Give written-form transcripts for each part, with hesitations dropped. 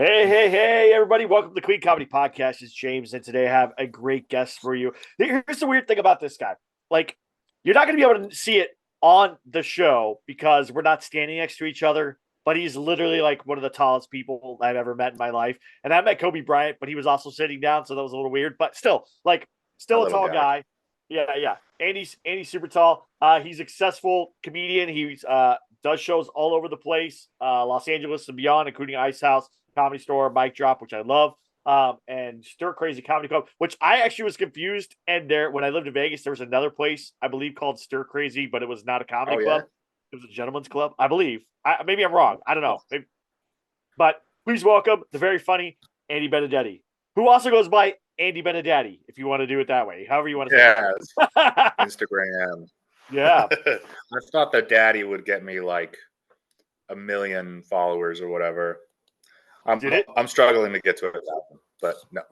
Hey, everybody. Welcome to the Queen Comedy Podcast. It's James, and today I have a great guest for you. Here's the weird thing about this guy. Like, you're not going to be able to see it on the show because we're not standing next to each other, but he's literally like one of the tallest people I've ever met in my life. And I met Kobe Bryant, but he was also sitting down, so that was a little weird. But still That a little tall guy. guy. Yeah. Andy's super tall. He's a successful comedian. He's does shows all over the place, Los Angeles and beyond, including Ice House, Comedy Store, Mic Drop, which I love, and Stir Crazy Comedy Club, which I actually was confused. And there, when I lived in Vegas, there was another place I believe called Stir Crazy, but it was not a comedy Oh yeah. club. It was a gentleman's club, I believe. Maybe I'm wrong. I don't know. Oh, But please welcome the very funny Andy Benedetti, who also goes by Andy Benedetti, if you want to do it that way, however you want to say yes. it. Instagram. Yeah. I thought that Daddy would get me like 1 million followers or whatever. I'm Did it? I'm struggling to get to 1,000, but no.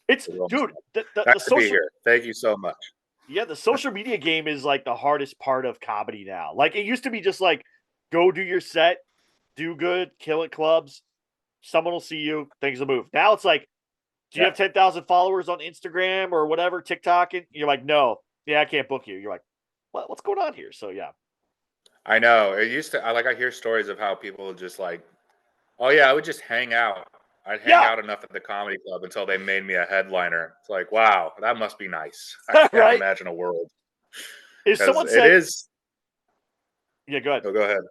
It's We're almost dude, there. the Nice to be social here. Thank you so much. yeah, the social media game is like the hardest part of comedy now. Like it used to be just like go do your set, do good, kill at clubs, someone will see you, things will move. Now it's like, do you Yeah, have 10,000 followers on Instagram or whatever, TikTok? And you're like, no, yeah, I can't book you. You're like, what's going on here? So yeah. I know. It used to. I hear stories of how people just like, oh yeah, I would just hang out. I'd hang Yeah, out enough at the comedy club until they made me a headliner. It's like, wow, that must be nice. I can't right. imagine a world If because someone it said, is. yeah, go ahead. Oh, go ahead.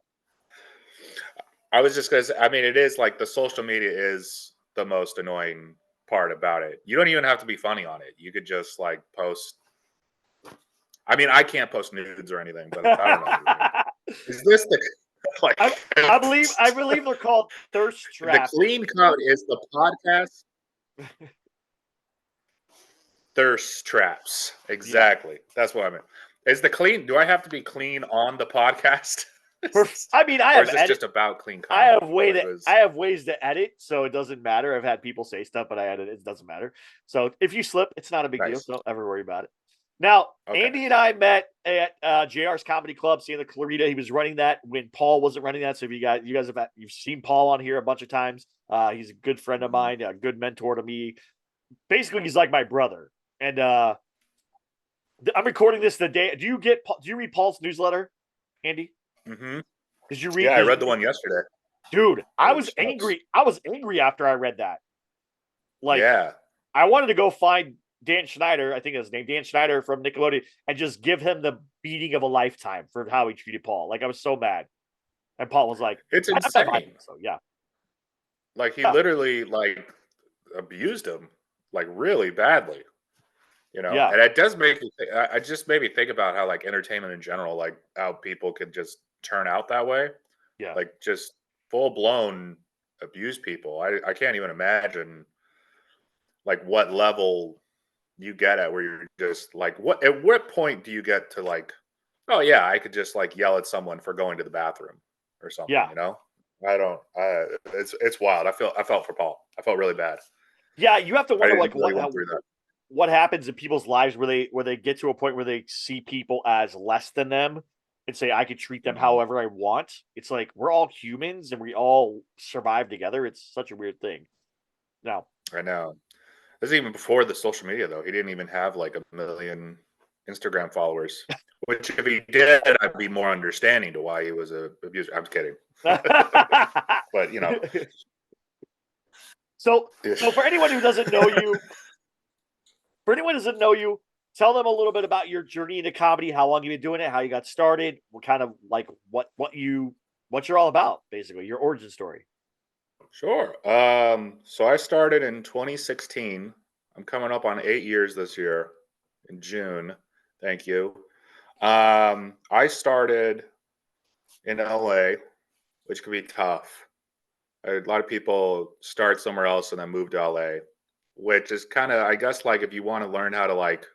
I was just gonna say, I mean, it is like the social media is the most annoying part about it. You don't even have to be funny on it. You could just like post. I mean, I can't post nudes or anything, but I don't know. I mean, is this the like I, I believe they're called thirst the traps. clean cut is the podcast thirst traps? Yeah. Exactly. That's what I meant. Is the clean? Do I have to be clean on the podcast? I mean, I Or have is this edit. just about clean I comedy? have way Like to it I was have ways to edit, so it doesn't matter. I've had people say stuff, but I edit it. It doesn't matter. So if you slip, it's not a big deal. nice. So don't ever worry about it. Now, Okay. Andy and I met at JR's Comedy Club, Santa Clarita. He was running that when Paul wasn't running that. So if you guys you've seen Paul on here a bunch of times. He's a good friend of Mhm. mine, a good mentor to me. Basically, he's like my brother. And I'm recording this the day. Do you read Paul's newsletter, Andy? Mhm. Did you Yeah, read? I read the one yesterday. Dude, It I was was nuts. angry. I was angry after I read that. Like, Yeah. I wanted to go find Dan Schneider, I think that's his name, Dan Schneider from Nickelodeon, and just give him the beating of a lifetime for how he treated Paul. Like, I was so mad. And Paul was like, It's I'm not buying insane. it. So, yeah. Like he Yeah. literally like abused him like really badly, you know? Yeah. And it does make me I just made me think about how like entertainment in general, like how people could just turn out that way. Yeah. Like just full blown abuse people. I can't even imagine like what level you get at where you're just like what point do you get to like, oh yeah, I could just like yell at someone for going to the bathroom or something, Yeah. you know? I don't. It's wild. I felt for Paul. I felt really bad. Yeah. You have to I wonder, didn't like, really went through that. what happens in people's lives where they get to a point where they see people as less than them and say, I could treat them Mhm. however I want. It's like we're all humans and we all survive together. It's such a weird thing. Now, I know. This is even before the social media though. He didn't even have like 1 million Instagram followers. Which if he did, I'd be more understanding to why he was a abuser. I'm kidding. But you know, so for anyone who doesn't know you, tell them a little bit about your journey into comedy, how long you've been doing it, how you got started, what kind of like what you're all about, basically, your origin story. sure. So I started in 2016. I'm coming up on 8 years this year in June. Thank you. I started in LA, which could be tough. A lot of people start somewhere else and then move to LA, which is kind of, I guess, like if you want to learn how to like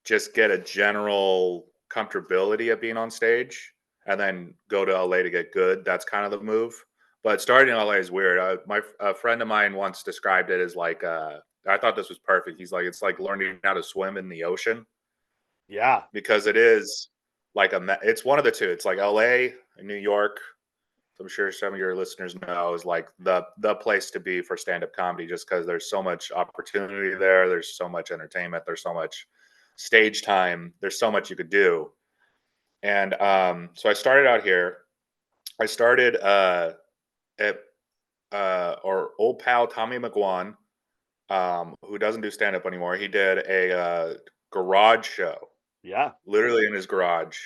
just get a general comfortability of being on stage and then go to LA to get good, that's kind of the move. But starting in LA is weird. A friend of mine once described it as like, I thought this was perfect. He's like, it's like learning how to swim in the ocean Yeah. because it is like it's one of the two. It's like LA and New York I'm sure some of your listeners know, is like the place to be for stand-up comedy, just because there's so much opportunity there. There's so much entertainment. There's so much stage time. There's so much you could do. And so I started out here. I started at our old pal Tommy McGuan, who doesn't do stand-up anymore. He did a garage show, Yeah. literally in his garage,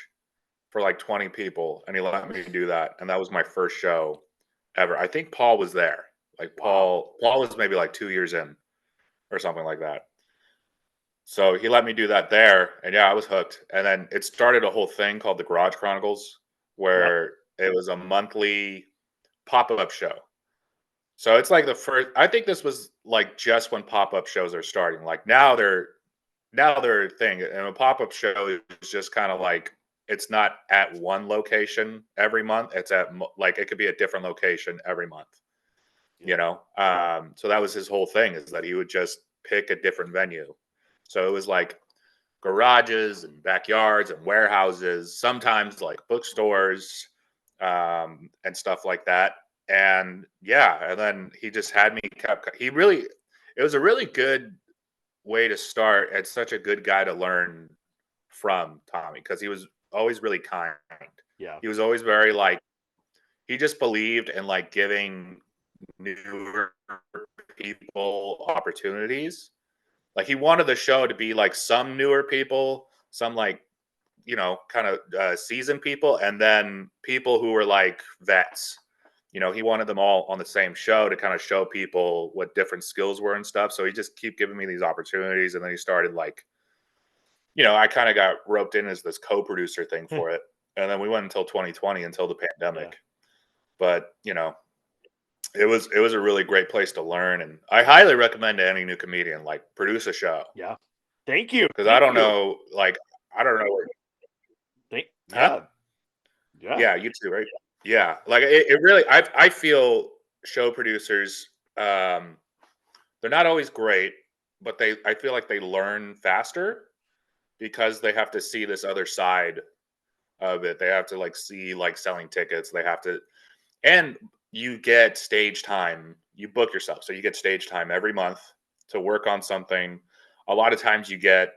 for like 20 people, and he let me do that. And that was my first show ever. I think Paul was there. Like Wow. Paul was maybe like 2 years in or something like that. So he let me do that there, and yeah, I was hooked. And then it started a whole thing called the Garage Chronicles, Yep. where it was a monthly pop-up show. So it's like the first. I think this was like just when pop-up shows are starting. Like now they're a thing, and a pop-up show is just kind of like, it's not at one location every month. It's at like, it could be a different location every month. So that was his whole thing, is that he would just pick a different venue. So it was like garages and backyards and warehouses, sometimes like bookstores, and stuff like that. And yeah, and then he just had me it was a really good way to start. It's such a good guy to learn from, Tommy, because he was always really kind. Yeah. He was always very like, he just believed in like giving newer people opportunities. Like he wanted the show to be like some newer people, some like, kind of seasoned people, and then people who were like vets. He wanted them all on the same show to kind of show people what different skills were and stuff. So he just keep giving me these opportunities, and then he started like, I kind of got roped in as this co-producer thing for it, and then we went until 2020, until the Yeah. pandemic. But it was a really great place to learn, and I highly recommend to any new comedian, like, produce a show, Yeah. Thank you. because I Thank don't you. know, like, I don't know. Huh? Yeah. Yeah. Yeah, you too, right? Yeah, like it really. I feel show producers, they're not always great, but I feel like they learn faster because they have to see this other side of it. They have to like see like selling tickets. They have to, and you get stage time. You book yourself, so you get stage time every month to work on something. A lot of times you get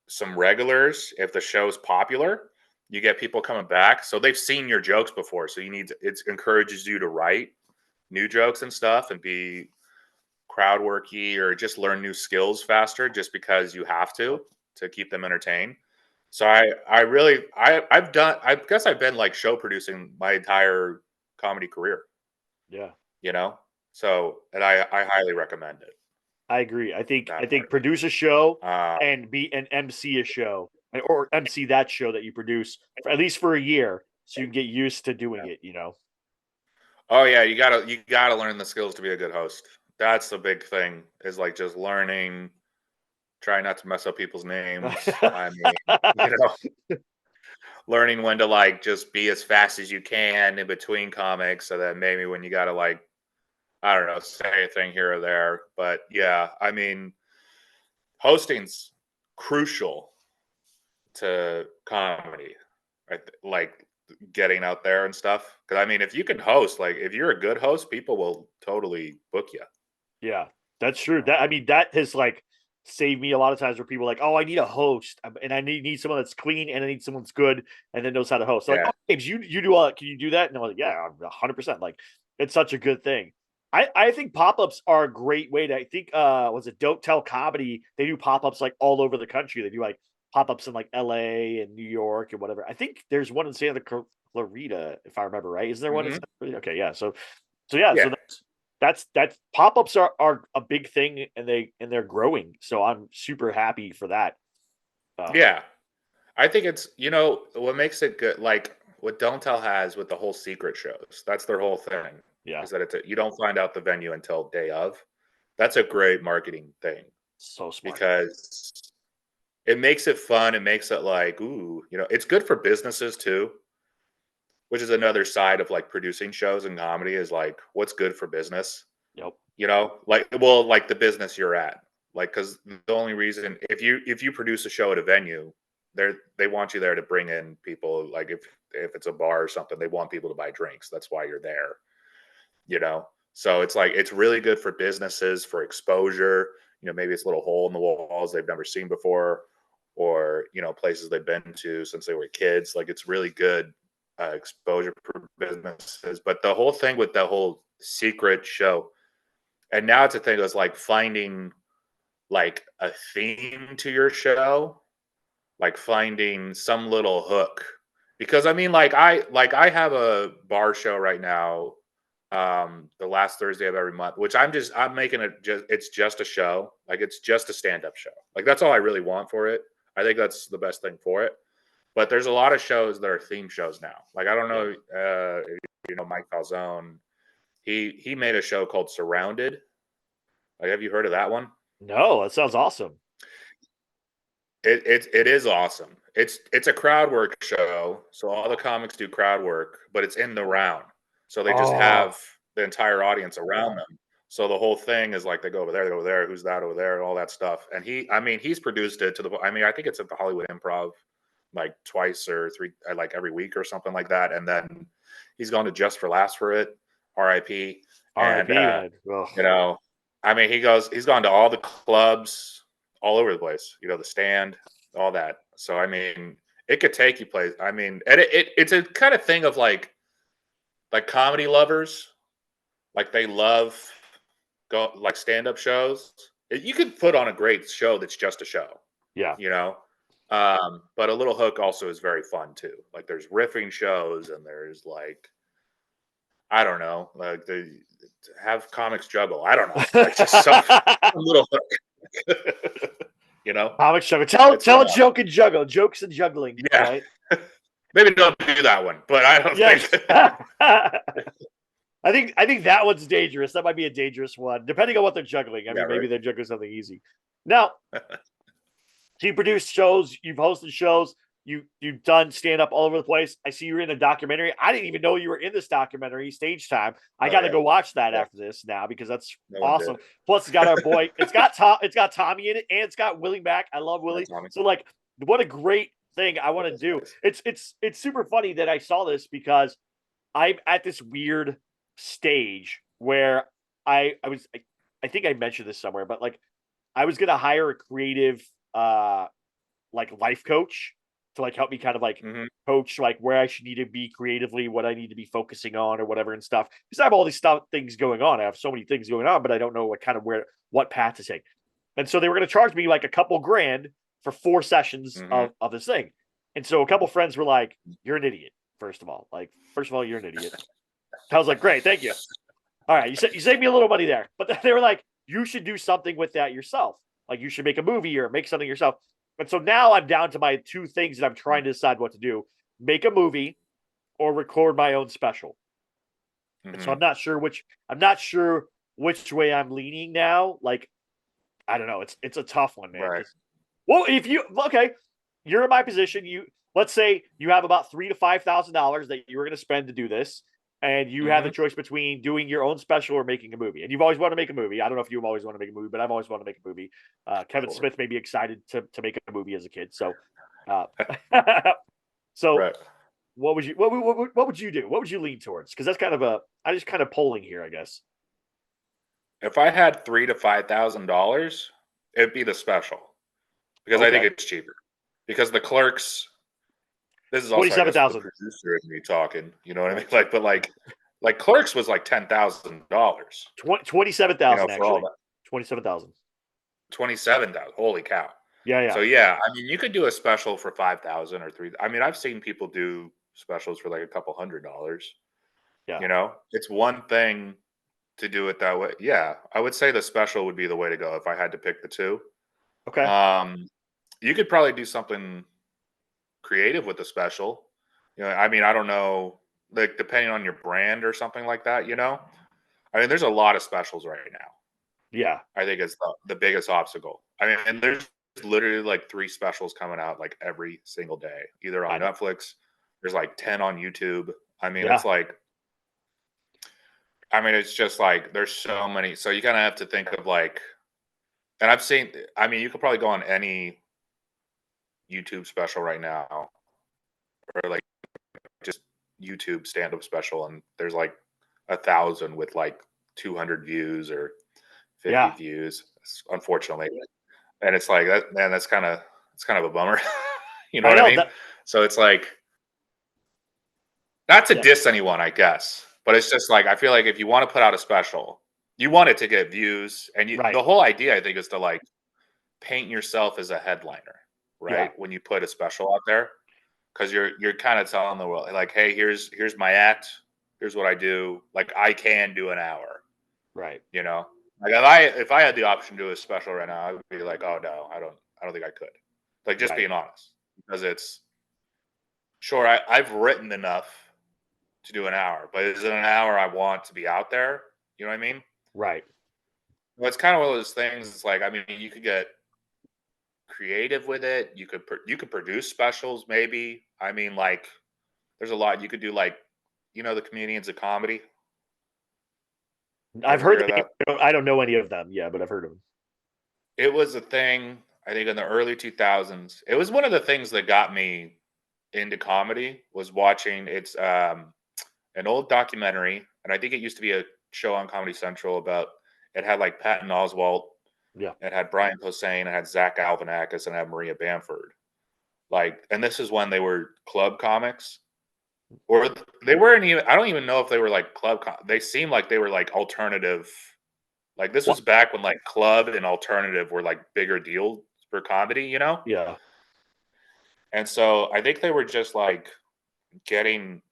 some regulars if the show's popular. You get people coming back, so they've seen your jokes before. So it encourages you to write new jokes and stuff, and be crowd worky, or just learn new skills faster, just because you have to keep them entertained. So I guess I've been like show producing my entire comedy career, Yeah. you know? So, and I highly recommend it, I agree. I think that part. produce a show Um, and be an MC a show, or MC that show that you produce for, at least for a year, so you can get used to doing yeah. it. Oh yeah, you gotta learn the skills to be a good host. That's the big thing, is like just learning, try not to mess up people's names. I mean, you know, learning when to like just be as fast as you can in between comics, so that maybe when you gotta like, I don't know, say a thing here or there. But yeah, I mean, hosting's crucial to comedy, right? Like getting out there and stuff. Because I mean, if you can host, like if you're a good host, people will totally book you. Yeah, that's You true. know? That has like saved me a lot of times where people are like, oh, I need a host, and I need someone that's clean, and I need someone that's good, and then knows how to host. They're like, Yeah. oh, James, you do all. Can you do that? And I'm like, yeah, 100%. Like, it's such a good thing. I think pop ups are a great way to. I think was it Don't Tell Comedy? They do pop ups like all over the country. They do like pop ups in like L.A. and New York and whatever. I think there's one in Santa Clarita, if I remember right. Is there one in Hmm. Santa Clarita? Okay, yeah. So yeah, Yeah. so that's pop-ups are a big thing, and they're growing. So I'm super happy for that. Um, Yeah. I think it's, what makes it good, like what Don't Tell has with the whole secret shows. That's their whole thing, yeah, is that you don't find out the venue until day of. That's a great marketing thing, so smart. because it makes it fun. It makes it like, ooh, it's good for businesses too, which is another side of like producing shows and comedy, is like, what's good for business, Yep. like, well, like the business you're at, like, because the only reason, if you produce a show at a venue, they want you there to bring in people. Like if it's a bar or something, they want people to buy drinks. That's why you're there, So it's like, it's really good for businesses, for exposure. Maybe it's a little hole in the walls they've never seen before, or places they've been to since they were kids. Like, it's really good exposure for businesses. But the whole thing with the whole secret show, and now it's a thing that's like finding like a theme to your show, like finding some little hook. Because I mean, I have a bar show right now, the last Thursday of every month, which I'm making it's just a show. Like, it's just a stand-up show. Like, that's all I really want for it. I think that's the best thing for it. But there's a lot of shows that are theme shows now. Like, I don't know, if Mike Falzone. He made a show called Surrounded. Like, have you heard of that one? No, that sounds awesome. It is awesome. It's a crowd work show, so all the comics do crowd work, but it's in the round. So they just have the entire audience around them. So the whole thing is like, they go over there, who's that over there, and all that stuff. And he's produced it I think it's at the Hollywood Improv like twice or three, like every week or something like that. And then he's gone to Just for Laughs for it, RIP. R.I.P. And man. he's gone to all the clubs all over the place, the Stand, all that. So, I mean, it could take you places. I mean, and it's a kind of thing of like comedy lovers, like they love like stand-up shows. You could put on a great show that's just a show. Yeah. But a little hook also is very fun too. Like, there's riffing shows, and there's like, I don't know, like they have comics juggle. I don't know, like just some little hook. Comics juggle. Tell a joke and juggle. Jokes and juggling. Yeah. Right? Maybe don't do that one, but I don't think. I think that one's dangerous. That might be a dangerous one, depending on what they're juggling. I mean, maybe they're juggling something easy. Now, so you produce shows, you've hosted shows, you've done stand up all over the place. I see you're in a documentary. I didn't even know you were in this documentary, Stage Time. I got to go watch that after this now, because that's awesome. Plus, it's got our boy. It's got Tommy in it, and it's got Willie back. I love Willie. So, like, what a great thing I want to do. It's super funny that I saw this, because I'm at this weird stage where I think I mentioned this somewhere, but like, I was gonna hire a creative like life coach to like help me kind of like coach like where I should need to be creatively, what I need to be focusing on or whatever and stuff. Because I have all these things going on. I have so many things going on, but I don't know what path to take. And so they were going to charge me like a couple grand for 4 sessions of this thing. And so a couple friends were like, "You're an idiot. First of all, you're an idiot." I was like, "Great, thank you. All right, you saved me a little money there." But then they were like, "You should do something with that yourself. Like, you should make a movie or make something yourself." And so now I'm down to my 2 things that I'm trying to decide what to do: make a movie or record my own special. And so I'm not sure which way I'm leaning now. Like, I don't know. It's a tough one, man. Right. Well, you're in my position. Let's say you have about $3,000 to $5,000 that you were going to spend to do this, and you have the choice between doing your own special or making a movie. And you've always wanted to make a movie. I don't know if you always want to make a movie, but I've always wanted to make a movie. Kevin Smith may be excited to make a movie as a kid. So, what would you do? What would you lean towards? Because that's kind of I just kind of polling here, I guess. If I had $3,000 to $5,000, it'd be the special, because I think it's cheaper. Because the Clerks, this is also 27,000. The producer and me talking. You know what I mean? Like Clerks was like $10,000. 27,000 actually. 27,000. 27,000. Holy cow! Yeah. So yeah, I mean, you could do a special for 5,000 or 3. I mean, I've seen people do specials for like a couple $100. Yeah. It's one thing to do it that way. Yeah, I would say the special would be the way to go if I had to pick the 2. Okay. You could probably do something creative with the special. I mean, I don't know, like depending on your brand or something like that. I mean, there's a lot of specials right now. Yeah, I think it's the biggest obstacle. I mean, and there's literally like 3 specials coming out like every single day, either on Netflix. There's like 10 on YouTube. I mean, it's like, I mean, it's just like there's so many. So you kind of have to think of like, and I mean, you could probably go on any, YouTube special right now, or like just YouTube stand-up special, and there's like 1,000 with like 200 views or 50 Yeah. views, unfortunately. And it's like that, man. It's kind of a bummer. You know I what I know mean? that. So it's like, not to Yeah. diss anyone, I guess, but it's just like I feel like if you want to put out a special, you want it to get views, and Right. the whole idea I think is to like paint yourself as a headliner, Yeah. right? When you put a special out there, because you're kind of telling the world like, hey, here's my act, here's what I do. Like I can do an hour, Right. you know. Like if I had the option to do a special right now, I would be like, oh no, I don't think I could. Like just Right. being honest, because it's sure I've written enough to do an hour, but is it an hour I want to be out there? You know what I mean? Right. Well, it's kind of one of those things. It's like, I mean, you could get creative with it. You could produce specials, maybe. I mean, like, there's a lot you could do. Like, the comedians of comedy. You I've ever heard hear the of name. that? I don't know any of them. Yeah, but I've heard of them. It was a thing. I think in the early 2000s. It was one of the things that got me into comedy. Was watching. It's an old documentary, and I think it used to be a show on Comedy Central about. It had like Patton Oswalt. Yeah. It had Brian Posehn, it had Zach Galifianakis, and it had Maria Bamford. Like, and this is when they were club comics, or they weren't even. I don't even know if they were like they seemed like they were like alternative. Like this What? was back when like club and alternative were like bigger deals for comedy, you know. Yeah. And so I think they were just like getting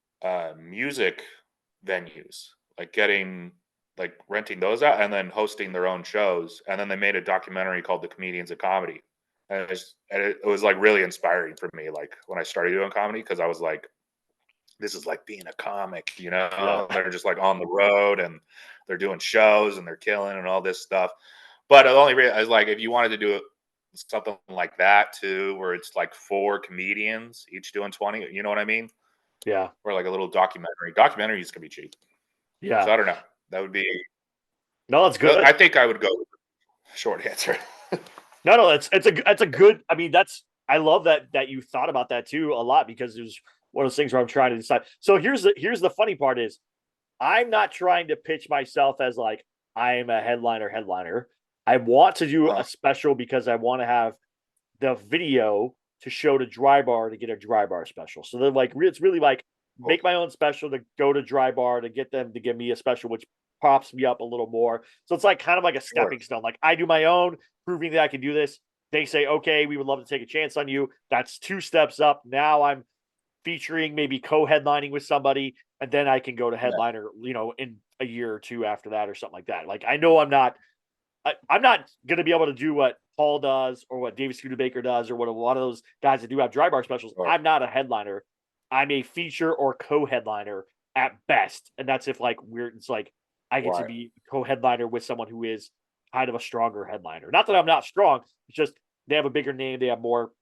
music venues, like getting like renting those out and then hosting their own shows. And then they made a documentary called The Comedians of Comedy. And it was like really inspiring for me, like when I started doing comedy, because I was like, this is like being a comic, you Yeah. know? They're just like on the road and they're doing shows and they're killing and all this stuff. But the only reason I was like, if you wanted to do something like that too, where it's like 4 comedians each doing 20, you know what I mean? Yeah. Or like a little documentary. Documentaries can be cheap. Yeah. So I don't know. That would be. No, that's good. I think I would go with the short answer. No, it's a good. I mean, I love that you thought about that too a lot, because it was one of those things where I'm trying to decide. So here's the funny part is I'm not trying to pitch myself as like I am a headliner. I want to do a special because I want to have the video to show to Dry Bar to get a Dry Bar special. So they're like, it's really like Cool. make my own special to go to Dry Bar to get them to give me a special, which props me up a little more. So it's like kind of like a Sure. stepping stone. Like I do my own, proving that I can do this. They say, okay, we would love to take a chance on you. That's 2 steps up. Now I'm featuring, maybe co-headlining with somebody, and then I can go to Yeah. headliner, in a year or two after that or something like that. Like I know I'm not going to be able to do what Paul does or what David Studebaker does or what a lot of those guys that do have Dry Bar specials. Sure. I'm not a headliner. I'm a feature or co-headliner at best, and that's if like weird. It's like I get to Right. be co-headliner with someone who is kind of a stronger headliner. Not that I'm not strong. It's just they have a bigger name. They have more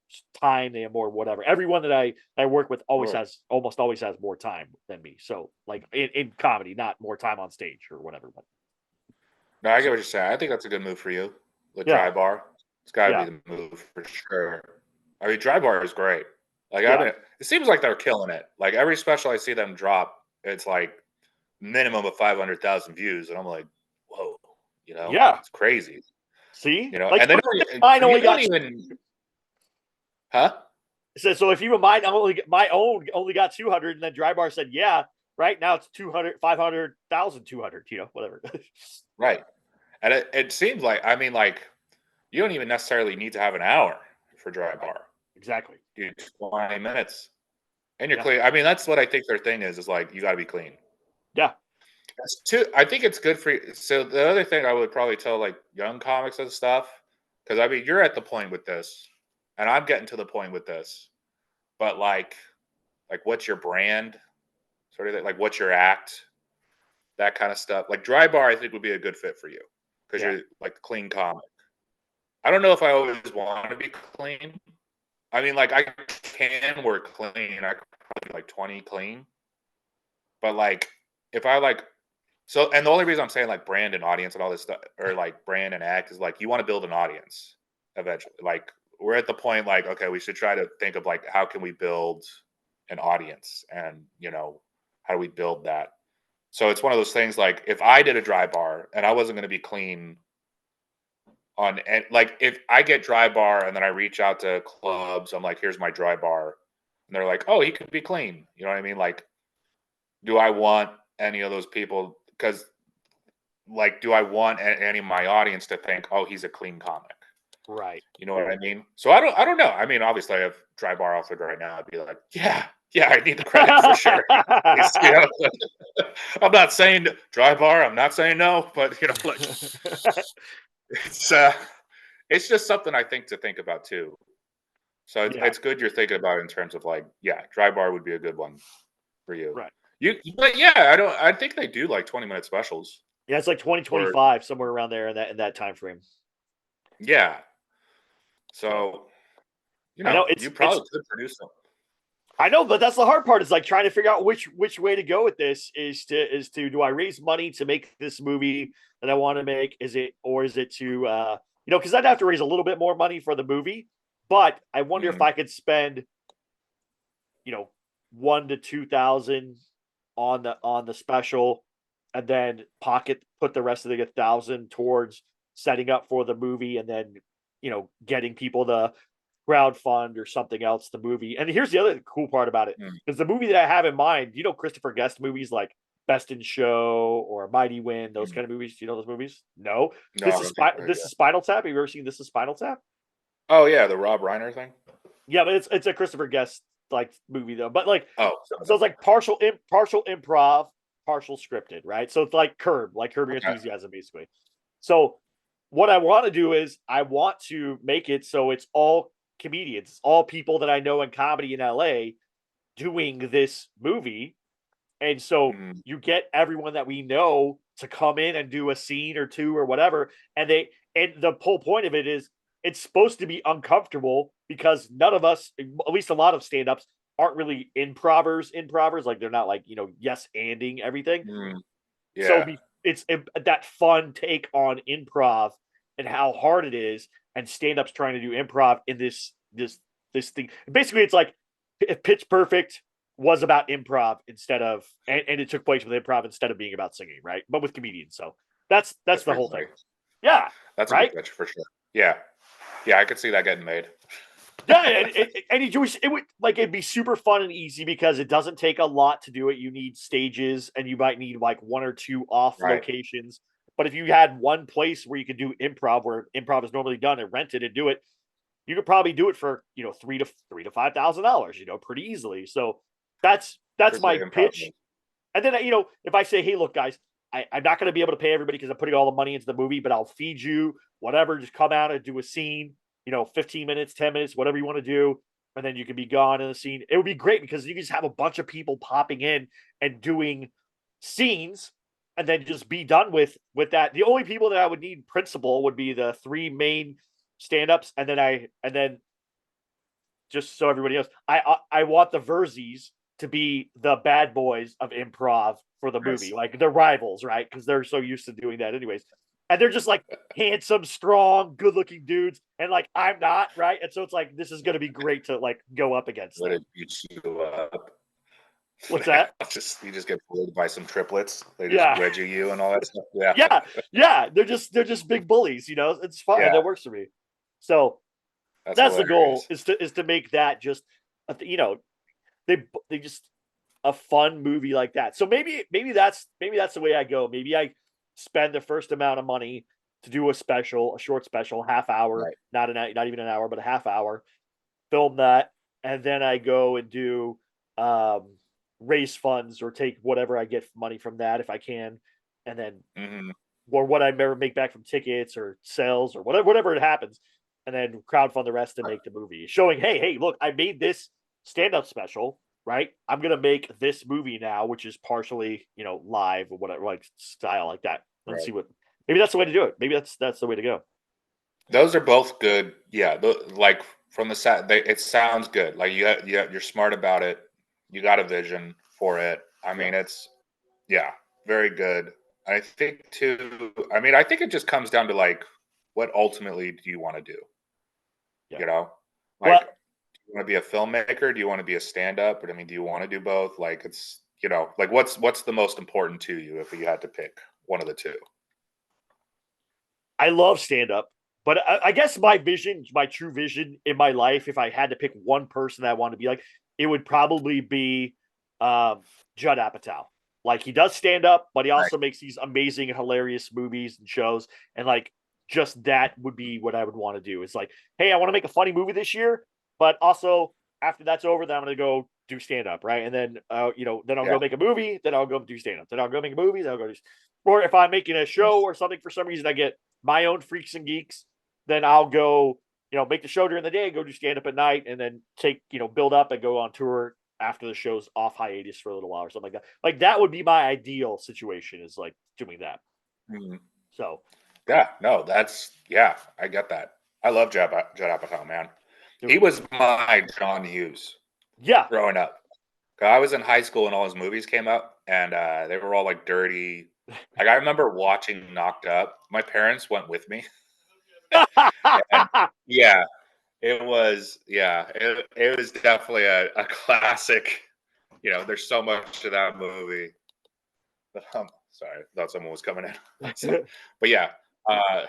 time. They have more whatever. Everyone that I work with Sure. almost always has more time than me. So like in comedy, not more time on stage or whatever. But No, I get so what you're saying. I think that's a good move for you. With yeah, Dry Bar, it's got to be yeah, the move for sure. I mean, Dry Bar is great. Like, I yeah. mean, it seems like they're killing it. Like every special I see them drop, it's like minimum of 500,000 views, and I'm like, whoa, Yeah. it's crazy, See? And they don't, Mine you only don't got even, huh? so if even my own only got 200, and then Dry Bar said, yeah, right now it's 200, 500,200, whatever. Right. And it seems like, I mean, like, you don't even necessarily need to have an hour for Dry Right. Bar. Exactly. You 20 minutes, and you're Yeah. clean. I mean, that's what I think their thing is like you got to be clean. Yeah. That's too. I think it's good for you. So the other thing I would probably tell like young comics and stuff, because I mean you're at the point with this, and I'm getting to the point with this. But like what's your brand, sort of like what's your act, that kind of stuff. Like Dry Bar, I think would be a good fit for you because Yeah. you're like a clean comic. I don't know if I always want to be clean. I mean, like I can work clean. I could probably be like 20 clean, but like if I like so, and the only reason I'm saying like brand and audience and all this stuff, or like brand and act, is like you want to build an audience eventually. Like we're at the point like, okay, we should try to think of like, how can we build an audience, and how do we build that? So it's one of those things like, if I did a dry bar and I wasn't going to be clean on, and like, if I get dry bar and then I reach out to clubs, I'm like, here's my dry bar, and they're like, oh, he could be clean. You know what I mean? Like, do I want any of those people? Because like, do I want any of my audience to think, oh, he's a clean comic? Right. You know what I mean? So I don't know. I mean, obviously I have dry bar offered right now. I'd be like, yeah, I need the credit for sure. I'm not saying dry bar. I'm not saying no, but like, it's it's just something I think to think about too. So Yeah. it's good you're thinking about it in terms of like, yeah, dry bar would be a good one for you. Right. But yeah, I think they do like 20-minute specials. Yeah, it's like Or 2025, somewhere around there in that time frame. yeah. So So I know you it's probably could produce them. I know, but that's the hard part, is like trying to figure out which way to go with this. Is to do I raise money to make this movie that I want to make? Is it to because I'd have to raise a little bit more money for the movie, but I wonder if Mm, I could spend, 1 to 2 thousand on the special, and then put the rest of the 1,000 towards setting up for the movie, and then getting people to crowdfund or something else the movie. And here's the other cool part about it, mm. because the movie that I have in mind, Christopher Guest movies like Best in Show or Mighty Wind, those Mm. kind of movies. Do you know those movies? No. No, I don't think so, This yeah. is Spinal Tap. Have you ever seen This is Spinal Tap? Oh yeah, the Rob Reiner thing. Yeah, but it's a Christopher Guest like movie though. But like, Oh, so it's like partial improv, partial scripted, right? So it's like Curb Your okay. Enthusiasm, basically. So what I want to do is I want to make it so it's all comedians, all people that I know in comedy in LA doing this movie. And so Mm, you get everyone that we know to come in and do a scene or two or whatever. And the whole point of it is it's supposed to be uncomfortable, because none of us, at least a lot of stand-ups, aren't really improvers. Like, they're not like, yes anding everything. mm, So yeah. it's that fun take on improv and how hard it is, and stand-ups trying to do improv in this thing. Basically, it's like if Pitch Perfect was about improv instead of, and it took place with improv instead of being about singing, right? But with comedians. So that's That's the pretty whole thing. funny. Yeah, That's a good right. pitch for sure. Yeah. Yeah, I could see that getting made. Yeah, and it would, like, it'd be super fun and easy because it doesn't take a lot to do it. You need stages, and you might need like one or two off Right. locations. But if you had one place where you could do improv, where improv is normally done, and rent it and do it, you could probably do it for $3,000 to $5,000, pretty easily. So that's For the my improv. pitch. And then if I say, hey, look, guys, I'm not going to be able to pay everybody because I'm putting all the money into the movie, but I'll feed you whatever. Just come out and do a scene, 15 minutes, 10 minutes, whatever you want to do. And then you can be gone in the scene. It would be great because you can just have a bunch of people popping in and doing scenes, and then just be done with that. The only people that I would need principal would be the three main stand-ups. And then just so everybody knows, I want the Verzies to be the bad boys of improv for the movie, Nice. like the rivals, right? Because they're so used to doing that, anyways. And they're just like handsome, strong, good-looking dudes, and like I'm not, right? And so it's like this is going to be great to like go up against Let them. it beat you up. What's that? You just get fooled by some triplets. They just Yeah, wedgie you and all that stuff. Yeah. yeah, yeah. They're just big bullies, It's fine. Yeah. That works for me. So That's that's the goal, hilarious. is to make that just, they just a fun movie like that. So maybe that's the way I go. Maybe I spend the first amount of money to do a short special, half hour, Right. not even an hour, but a half hour, film that, and then I go and do um raise funds or take whatever I get money from that if I can, and then, Hmm. or what I ever make back from tickets or sales or whatever it happens, and then crowdfund the rest to make the movie, showing, hey, look, I made this stand-up special, right? I'm gonna make this movie now, which is partially, live or whatever, like style like that. Let's Right. see what. Maybe that's the way to do it. Maybe that's the way to go. Those are both good. Yeah. Like from the set, it sounds good. Like you're smart about it. You got a vision for it. I Yeah. mean, it's, yeah, very good. I think too. I mean, I think it just comes down to like, what ultimately do you want to do? Yeah. You know, like, Well, do you want to be a filmmaker? Do you want to be a stand-up? But I mean, do you want to do both? Like, it's like what's the most important to you if you had to pick one of the two? I love stand up, but I guess my vision, my true vision in my life, if I had to pick one person that I want to be like, it would probably be um, Judd Apatow. Like he does stand up, but he Right. also makes these amazing and hilarious movies and shows. And like just that would be what I would want to do. It's like, hey, I want to make a funny movie this year, but also after that's over, then I'm going to go do stand up, right? And then then I'll Yeah. go make a movie, then I'll go do stand up, then I'll go make a movie, then I'll go do. Or if I'm making a show or something for some reason, I get my own freaks and geeks, then I'll go, make the show during the day, go do stand up at night, and then take, build up and go on tour after the show's off hiatus for a little while or something like that. Like that would be my ideal situation is like doing that. Mhm. So Yeah. No, I get that. I love Judd Apatow, man. He dude, was my John Hughes yeah. growing up. 'Cause I was in high school and all his movies came up, and they were all like dirty. Like I remember watching Knocked Up. My parents went with me, and yeah, it was definitely a classic. There's so much to that movie. But, sorry, I thought someone was coming in. But yeah, uh,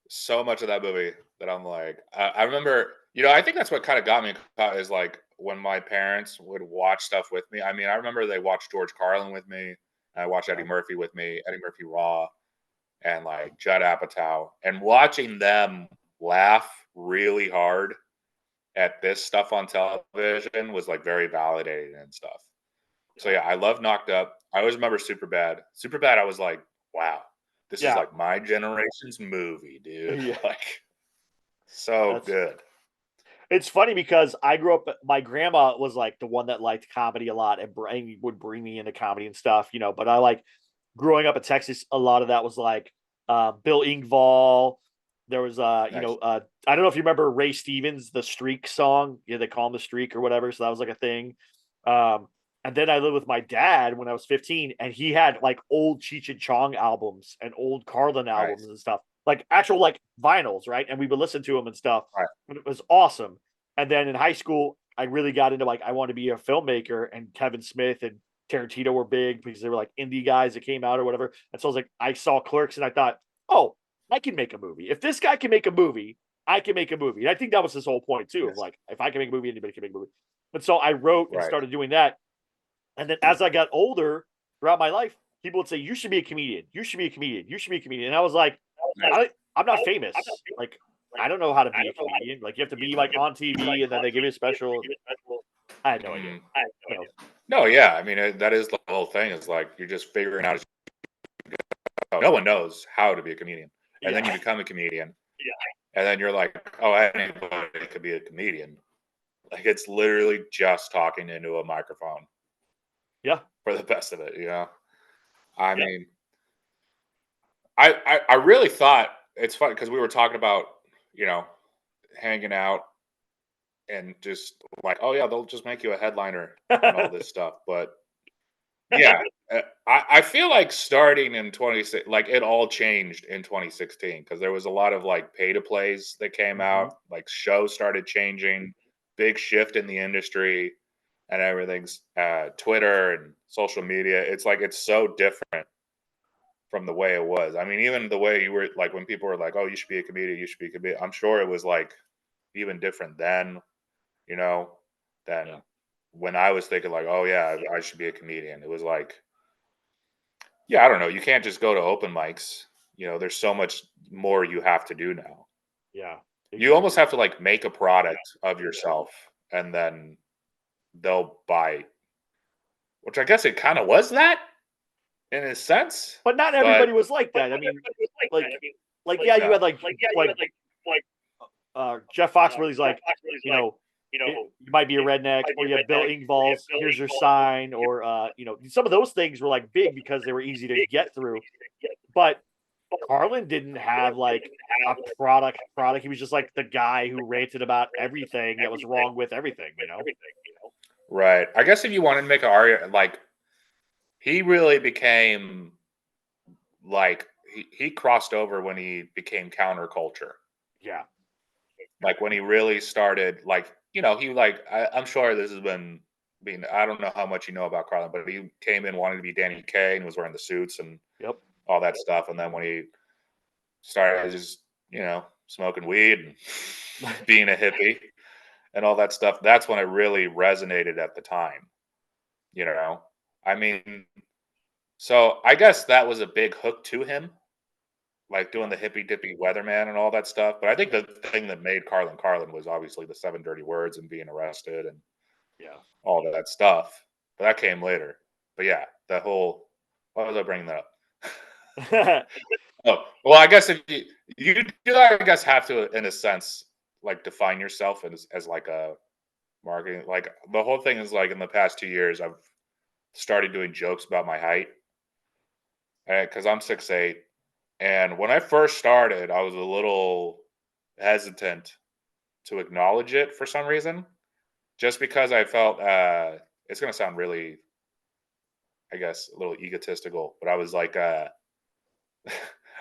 so much of that movie that I'm like, I remember. I think that's what kind of got me caught is like when my parents would watch stuff with me. I mean, I remember they watched George Carlin with me. I watched Eddie Yeah. Murphy with me, Eddie Murphy Raw, and like Judd Apatow, and watching them laugh really hard at this stuff on television was like very validating and stuff. So Yeah. yeah, I love Knocked Up. I always remember Superbad. Superbad, I was like, wow, this is Yeah. like my generation's movie, dude. Yeah. Like, so That's good. it's funny because I grew up. My grandma was like the one that liked comedy a lot and would bring me into comedy and stuff, But I like growing up in Texas. A lot of that was like Bill Engvall. There was Nice. I don't know if you remember Ray Stevens, the Streak song. Yeah, they call him the Streak or whatever. So that was like a thing. Um, and then I lived with my dad when I was 15, and he had like old Cheech and Chong albums and old Carlin albums Nice. and stuff, like actual like vinyls, right? And we would listen to them and stuff. Right. And it was awesome. And then in high school, I really got into like I want to be a filmmaker, and Kevin Smith and Tarantino were big because they were like indie guys that came out or whatever. And so I was like, I saw Clerks and I thought, oh, I can make a movie. If this guy can make a movie, I can make a movie. And I think that was his whole point too. Of Yes. like, if I can make a movie, anybody can make a movie. And so I wrote and Right. started doing that. And then as I got older throughout my life, people would say, you should be a comedian. You should be a comedian. You should be a comedian. And I was like, Nice. I'm not famous. Like, I don't know how to be a comedian. Like, you have to be like on TV and then they give you a special. I had no idea. Mhm. So, No, yeah. I mean, that is the whole thing. Is like you're just figuring out. No one knows how to be a comedian, and then you yeah. become a comedian, and then you're like, oh, anybody could be a comedian. Like it's literally just talking into a microphone Yeah. for the best of it. I mean, I really thought it's funny because we were talking about you know hanging out and just like, oh yeah, they'll just make you a headliner and all this stuff, but yeah, I feel like starting in 26, like it all changed in 2016 because there was a lot of like pay to plays that came out, Mhm. like shows started changing, big shift in the industry, and everything's Twitter and social media. It's like it's so different from the way it was. I mean, even the way you were like when people were like, "Oh, you should be a comedian, you should be a comedian." I'm sure it was like even different then, you know, Yeah. than when I was thinking like, "Oh yeah, I should be a comedian." It was like yeah, I don't know. You can't just go to open mics. There's so much more you have to do now. Yeah. You almost Exactly. have to like make a product of yourself and then they'll buy, which I guess it kind of was that in a sense, But not but everybody was like that. I mean, yeah, you no. had like Jeff Foxworthy's like, you might be a redneck, or you have Bill Ingvall's "Here's Your Sign," or some of those things were like big because they were easy to get through. But Carlin didn't have like a product. He was just like the guy who ranted about everything that was wrong with everything. Right. I guess if you wanted to make an argument, like he really became like he crossed over when he became counterculture. Yeah. like when he really started, like, he like, I'm sure this has been being, I don't know how much you know about Carlin, but he came in wanting to be Danny Kaye and was wearing the suits and Yep. all that stuff. And then when he started just, smoking weed and being a hippie and all that stuff, that's when it really resonated at the time, you know? I mean, so I guess that was a big hook to him, like doing the hippy dippy weatherman and all that stuff. But I think the thing that made Carlin was obviously the 7 dirty words and being arrested and Yeah. all of that stuff. But that came later. But yeah, that whole, why was I bringing that up? Oh, well, I guess if you do, I guess have to, in a sense, like define yourself as like a marketing. Like the whole thing is like in the past 2 years, I've started doing jokes about my height, because I'm 6'8", and when I first started, I was a little hesitant to acknowledge it for some reason, just because I felt it's gonna sound really, I guess, a little egotistical, but I was like,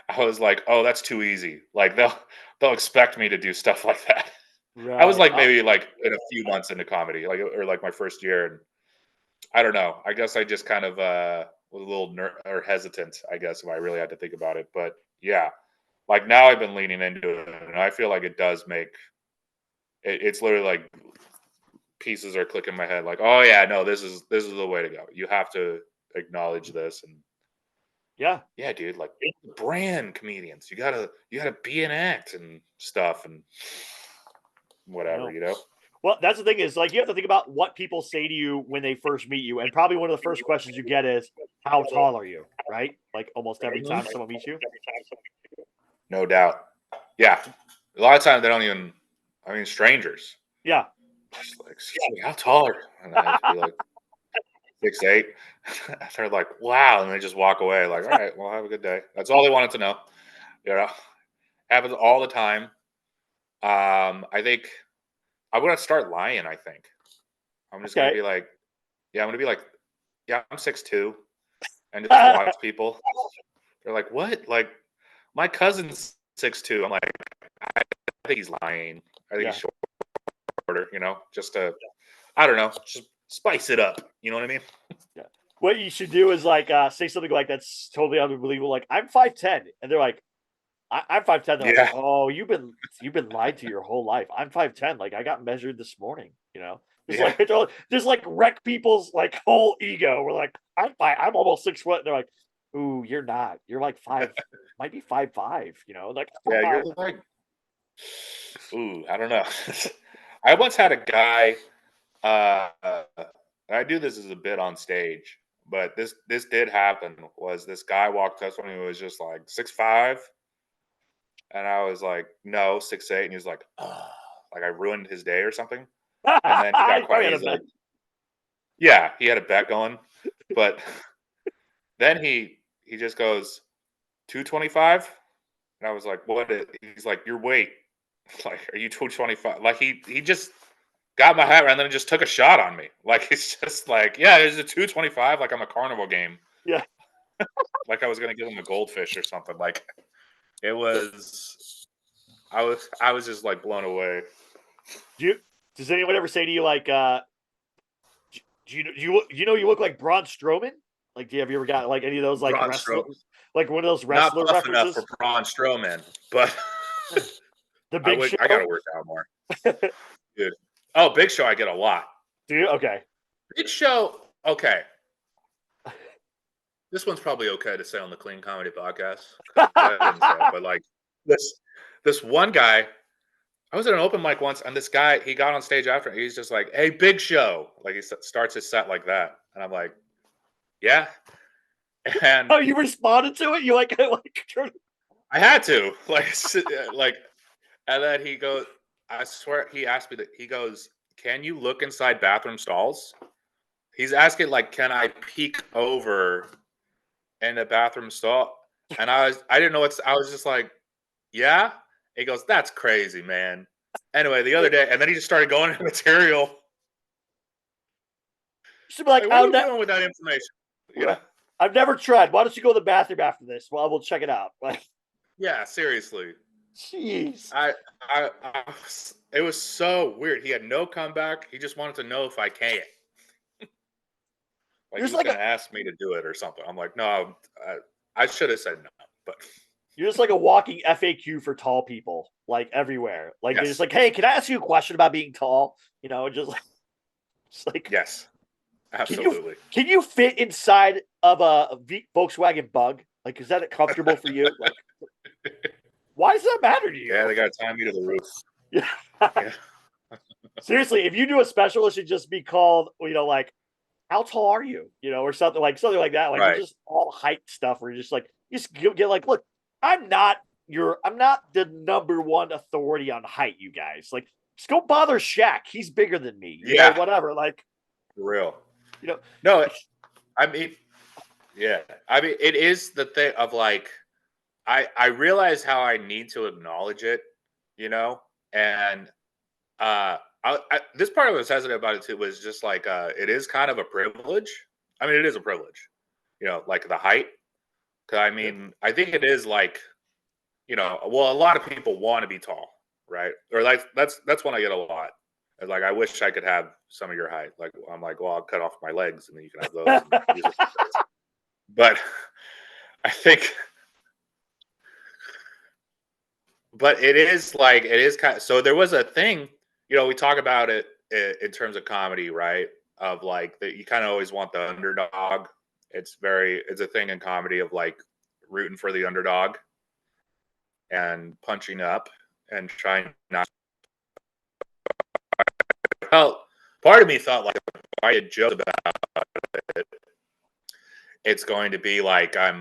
I was like, oh, that's too easy. Like they'll expect me to do stuff like that. I was Right. like maybe like in a few months into comedy, like or like my first year, and I don't know. I guess I just kind of was a little or hesitant, I guess, if I really had to think about it. But yeah, like now I've been leaning into it, and I feel like it does make it's literally like pieces are clicking in my head. Like, oh yeah, no, this is the way to go. You have to acknowledge this, and Yeah. yeah, dude, like brand comedians, you gotta be an act and stuff and I whatever, know. you know. Well, that's the thing is like you have to think about what people say to you when they first meet you, and probably one of the first questions you get is, "How tall are you?" Right? Like almost every time Mhm. someone meets you. No doubt. Yeah, a lot of times they don't even. I mean, strangers. Yeah. Just like, excuse me, how tall are you? And I have to be like 6'8". They're like, wow, and they just walk away. Like, all right, well, have a good day. That's all they wanted to know. You know, happens all the time. I think I'm gonna start lying. I think I'm just gonna Okay. be like, yeah, I'm gonna be like, yeah, I'm 6'2", and just watch people. They're like, what? Like, my cousin's 6'2". I'm like, I think he's lying. I think Yeah. he's shorter. Just to, I don't know, just spice it up. You know what I mean? Yeah. What you should do is like say something like that's totally unbelievable. Like I'm 5'10", and they're like, I'm 5'10". They're like, Yeah, oh, you've been lied to your whole life. I'm 5'10". Like I got measured this morning. Just yeah, like just like wreck people's like whole ego. We're like, I'm almost 6 foot. And they're like, ooh, you're not. You're like might be 5'5". Like yeah. You're like, ooh, I don't know. I once had a guy. And I do this as a bit on stage, but this did happen. Was this guy walked up to me who was just like 6'5", and I was like, no, 6'8", and he was like, oh, like I ruined his day or something. And then he got I probably quiet. had a He's bet. like, yeah, he had a bet going, but then he just goes 225, and I was like, what? He's like, your weight. Like, are you 225? Like he just got my hat and then just took a shot on me. Like it's just like, yeah, there's a 225, like I'm a carnival game. Yeah. Like I was gonna give him a goldfish or something. Like it was I was just like blown away. Do you, does anyone ever say to you like, you look like Braun Strowman? Like, have you ever got like any of those like Braun wrestler, Strowman. like one of those Not wrestler buff enough for references? Braun Strowman, but The Big Show. I gotta work out more. Dude. Oh, Big Show I get a lot. Do you? Okay. Big Show, okay. This one's probably okay to say on the Clean Comedy Podcast. I didn't say it, but like this one guy, I was at an open mic once, and this guy, he got on stage after, and he's just like, "Hey, Big Show!" Like he starts his set like that, and I'm like, "Yeah," and Oh, you responded to it? You like I had to like, and then he goes, I swear, he asked me that. He goes, "Can you look inside bathroom stalls?" He's asking like, "Can I peek over in the bathroom stall?" And I didn't know what's. I was just like, "Yeah." He goes, "That's crazy, man." Anyway, the other day, and then he just started going into material. should be like, Like, what are you doing with that information? You know? I've never tried. Why don't you go to the bathroom after this? Well, we'll check it out. Like, Yeah, seriously. Jeez. It was so weird. He had no comeback. He just wanted to know if I can. Like You're he just was like going to ask me to do it or something. I'm like, no, I should have said no, but you're just like a walking FAQ for tall people, like everywhere. Like they're just yes, like, hey, can I ask you a question about being tall? You know, just like yes, can you absolutely. can you fit inside of a Volkswagen Bug? Like, is that comfortable for you? Like, why does that matter to Yeah, you? they got to tie me to the roof. Yeah. Yeah, Seriously, if you do a special, it should just be called, like, how tall are you? Or something like that. Like, it's right. just all height stuff where you're just like, you just get like, look, I'm not the number one authority on height, you guys. Like, just go bother Shaq. He's bigger than me, Yeah, whatever. Like, for real. you know, No, I mean, yeah. I mean, it is the thing of like, I realize how I need to acknowledge it, you know, and this part I was hesitant about it too was just like it is kind of a privilege. I mean, it is a privilege, like the height. Cause I mean, I think it is like, well, a lot of people want to be tall, right? Or like that's one I get a lot. It's like I wish I could have some of your height. Like I'm like, well, I'll cut off my legs and then you can have those. And use it. But I think, but it is like it is kind of. So there was a thing, we talk about it in terms of comedy, right? Of like that, you kind of always want the underdog. It's a thing in comedy of like rooting for the underdog and punching up and trying not. Well, part of me thought like if I had joked about it, it's going to be like I'm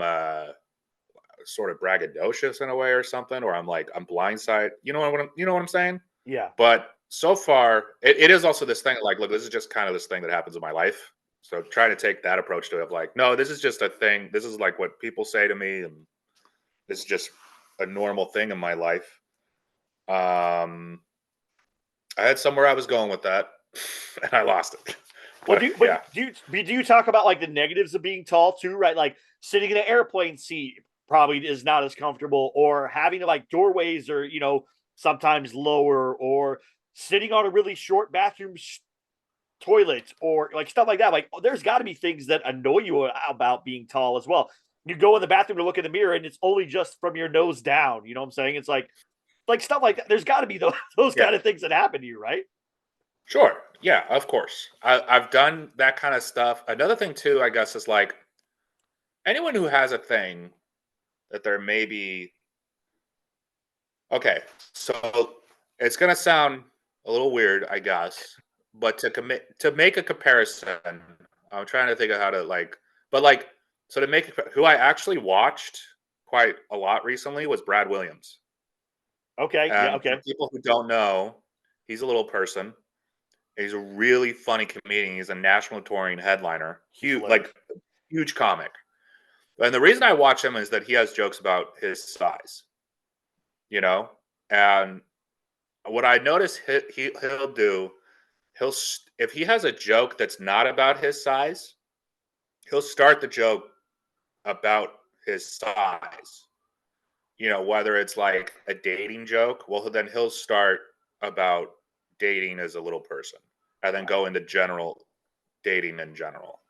sort of braggadocious in a way or something, or I'm blindside. You know what I'm saying? yeah. But so far, it is also this thing like, look, this is just kind of this thing that happens in my life. So try to take that approach to it of like, no, this is just a thing. This is like what people say to me, and this is just a normal thing in my life. Um, I had somewhere I was going with that, and I lost it. Well, But yeah, do you talk about like the negatives of being tall too, right? Like sitting in an airplane seat probably is not as comfortable, or having like doorways or sometimes lower, or sitting on a really short bathroom toilet, or like stuff like that. Like, there's got to be things that annoy you about being tall as well. You go in the bathroom to look in the mirror, and it's only just from your nose down. You know what I'm saying? It's like stuff like that. There's got to be those yeah, kind of things that happen to you, right? sure, yeah, of course. I've done that kind of stuff. Another thing too, I guess, is like anyone who has a thing that they're maybe okay. So it's gonna sound a little weird, I guess, but to make a comparison, I'm trying to think of how to like, but like, so to make who I actually watched quite a lot recently was Brad Williams. Okay, yeah, And for okay. people who don't know, he's a little person. He's a really funny comedian. He's a national touring headliner, He's huge, hilarious. like huge comic. And the reason I watch him is that he has jokes about his size, you know. And what I notice he'll do, if he has a joke that's not about his size, he'll start the joke about his size. Whether it's like a dating joke, well, then he'll start about dating as a little person and then Right. go into general dating in general.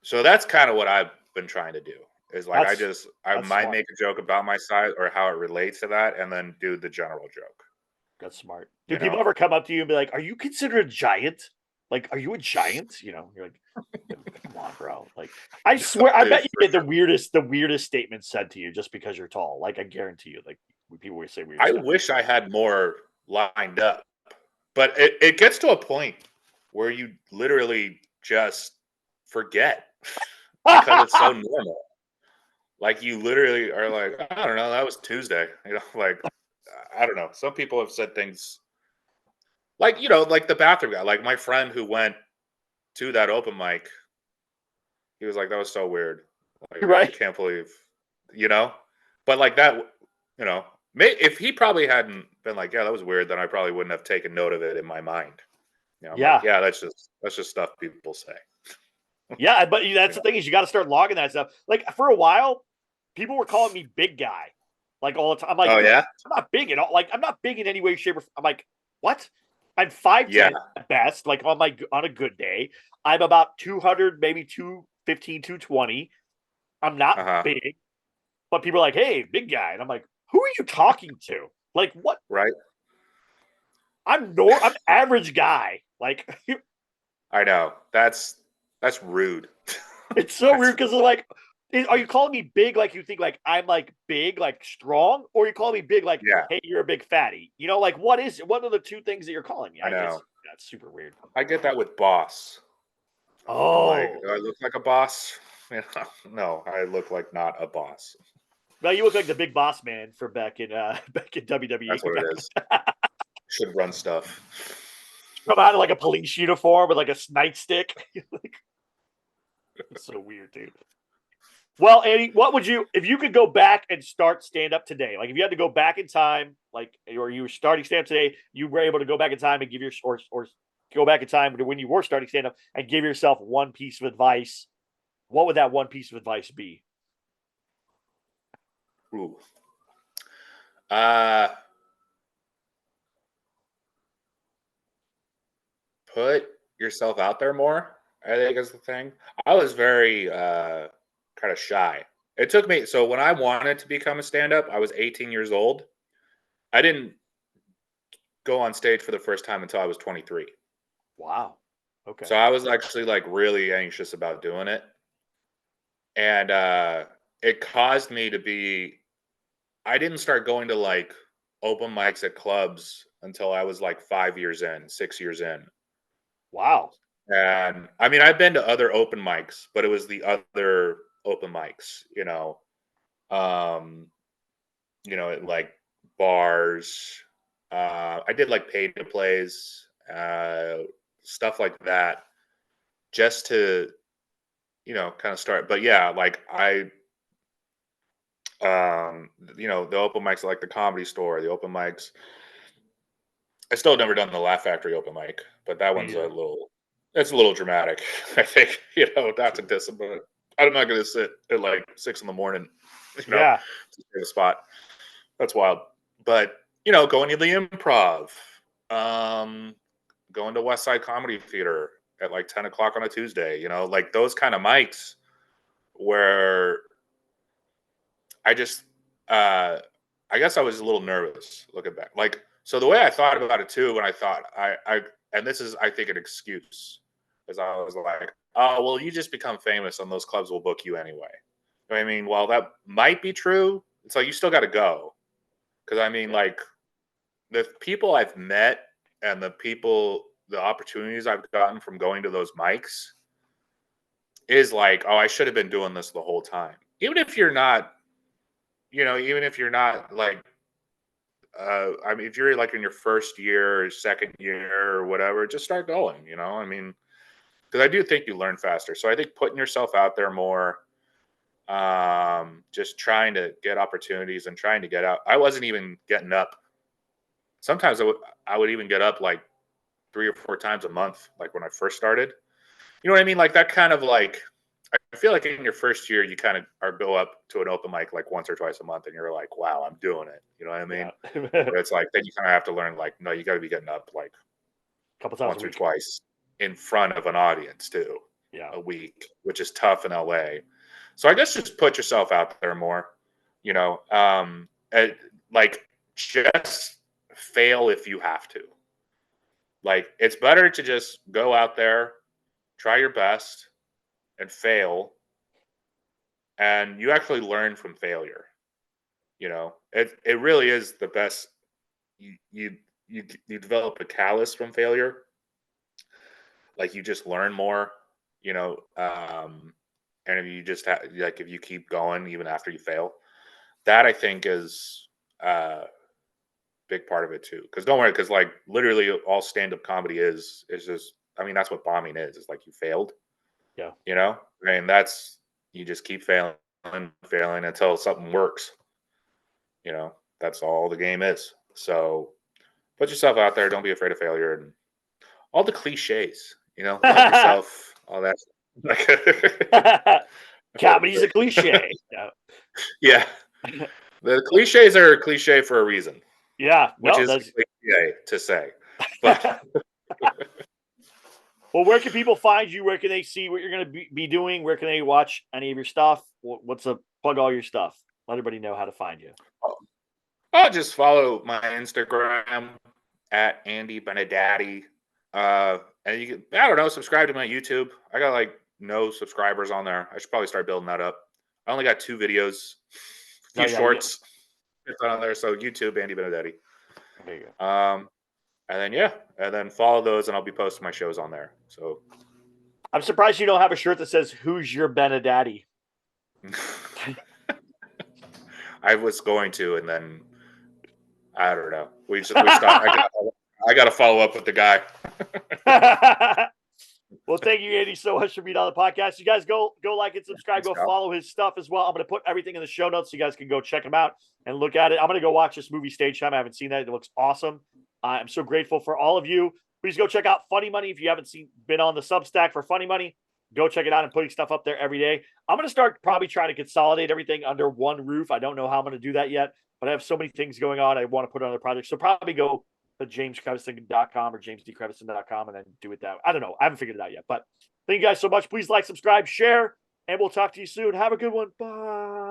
So that's kind of what I've been trying to do is like That's I that's might smart. make a joke about my size or how it relates to that and then do the general joke, That's smart. Do you people know? ever come up to you and be like, "Are you considered a giant? Like, are you a giant?" You're like, "Come on, bro." Like, I swear, I Dude, bet you for get sure. the weirdest statements said to you just because you're tall. Like, I guarantee you, like, people always say weird I stuff. wish I had more lined up, but it gets to a point where you literally just forget because it's so normal. Like you literally are like, I don't know, that was Tuesday. Like I don't know. Some people have said things like, like the bathroom guy. Like my friend who went to that open mic, he was like, that was so weird. Like I Right? can't believe, you know? But like that, you know, if he probably hadn't been like, yeah, that was weird, then I probably wouldn't have taken note of it in my mind. I'm like, Yeah, yeah, that's just stuff people say. yeah. But You that's the know? thing is you got to start logging that stuff. Like for a while, people were calling me big guy. like all the time. I'm like, Oh dude, yeah, I'm not big at all. Like, I'm not big in any way, shape, or I'm like, what? I'm yeah. 5'10" at best, like on a good day. I'm about 200, maybe 215, 220. I'm not Uh huh. big, but people are like, hey, big guy. And I'm like, who are you talking to? Like, what? Right. I'm average guy. Like, I know. That's rude. it's so That's weird because like, are you calling me big like you think like I'm like big, like strong, or you call me big like, yeah. hey, you're a big fatty? You know, like what is it? What are the two things that you're calling me? I It's know. that's super weird. I get that with boss. I'm like, Oh, do I look like a boss? You know, no, I look like not a boss. well, you look like the big boss man from back in back in WWE. That's what it is. Should run stuff. Come out in like a police uniform with like a nightstick. Like, it's so weird, dude. Well, Andy, what would you if you could go back and start stand up today? Like if you had to go back in time, like or you were starting stand up today, you were able to go back in time and give your or go back in time to when you were starting stand up and give yourself one piece of advice. What would that one piece of advice be? Ooh. Uh, put yourself out there more, I think is the thing. I was very kind of shy. It took me so when I wanted to become a stand-up, I was 18 years old. I didn't go on stage for the first time until I was 23. Wow. Okay. So I was actually like really anxious about doing it. And it caused me to be I didn't start going to like open mics at clubs until I was like 5 years in, 6 years in. Wow. And I mean, I've been to other open mics, but it was the other open mics, um, at like bars. I did like paid to plays, stuff like that, just to, kind of start. But yeah, like the open mics like the Comedy Store, the open mics. I still never done the Laugh Factory open mic, but that Me one's either. it's a little dramatic. I think, not to diss them, but I'm not going to sit at like 6 in the morning, Yeah. to get a spot. That's wild. But, going to the improv, um, going to West Side Comedy Theater at like 10 o'clock on a Tuesday, like those kind of mics where I just, uh, I guess I was a little nervous looking back. Like, so the way I thought about it too, when I thought and this is, I think, an excuse, is I was like, oh, well, you just become famous and those clubs will book you anyway. I mean, while that might be true, it's like you still got to go. Because I mean, Yeah. like the people I've met and the opportunities I've gotten from going to those mics is like, oh, I should have been doing this the whole time. Even if you're not like, I mean, if you're like in your first year or second year or whatever, just start going, I mean, because I do think you learn faster. So I think putting yourself out there more, just trying to get opportunities and trying to get out. I wasn't even getting up. Sometimes I would even get up like 3 or 4 times a month, like when I first started. You know what I mean? Like that kind of like, I feel like in your first year, you kind of go up to an open mic like once or twice a month and you're like, wow, I'm doing it. You know what I mean? Yeah. But it's like, then you kind of have to learn, like, no, you got to be getting up like A couple times a once or week. twice in front of an audience too, Yeah. a week, which is tough in LA. So I guess just put yourself out there more, like just fail if you have to. Like it's better to just go out there, try your best and fail, and you actually learn from failure. It really is the best. You develop a callus from failure. Like you just learn more, and if you just like if you keep going even after you fail, that I think is a big part of it too. Because don't worry, because like literally all stand up comedy is just, I mean, that's what bombing is. It's like you failed. Yeah. I mean, you just keep failing until something works. That's all the game is. So put yourself out there. Don't be afraid of failure and all the cliches, love yourself, all that. Comedy's a cliche. Yeah. Yeah. The cliches are cliche for a reason. Yeah, which no, is that's cliche to say. But well, where can people find you? Where can they see what you're going to be doing? Where can they watch any of your stuff? What's a plug all your stuff? Let everybody know how to find you. I'll just follow my Instagram at Andy Benedetti. And you can, I don't know, subscribe to my YouTube. I got like no subscribers on there. I should probably start building that up. I only got 2 videos, a No, few yeah, shorts on there. So YouTube, Andy Benedetti. there you go. And then follow those, and I'll be posting my shows on there. So I'm surprised you don't have a shirt that says "Who's your Benedetti?" I was going to, and then I don't know. We stopped. I got to follow up with the guy. Well, thank you, Andy, so much for being on the podcast. You guys go like and subscribe. Go follow his stuff as well. I'm going to put everything in the show notes so you guys can go check him out and look at it. I'm going to go watch this movie Stage Time. I haven't seen that. It looks awesome. I'm so grateful for all of you. Please go check out Funny Money. If you haven't been on the Substack for Funny Money, go check it out. I'm putting stuff up there every day. I'm going to start probably trying to consolidate everything under one roof. I don't know how I'm going to do that yet, but I have so many things going on. I want to put on other projects. So probably go to jamescrevison.com or jamesdcrevison.com and then do it that way. I don't know. I haven't figured it out yet, but thank you guys so much. Please like, subscribe, share, and we'll talk to you soon. Have a good one. Bye.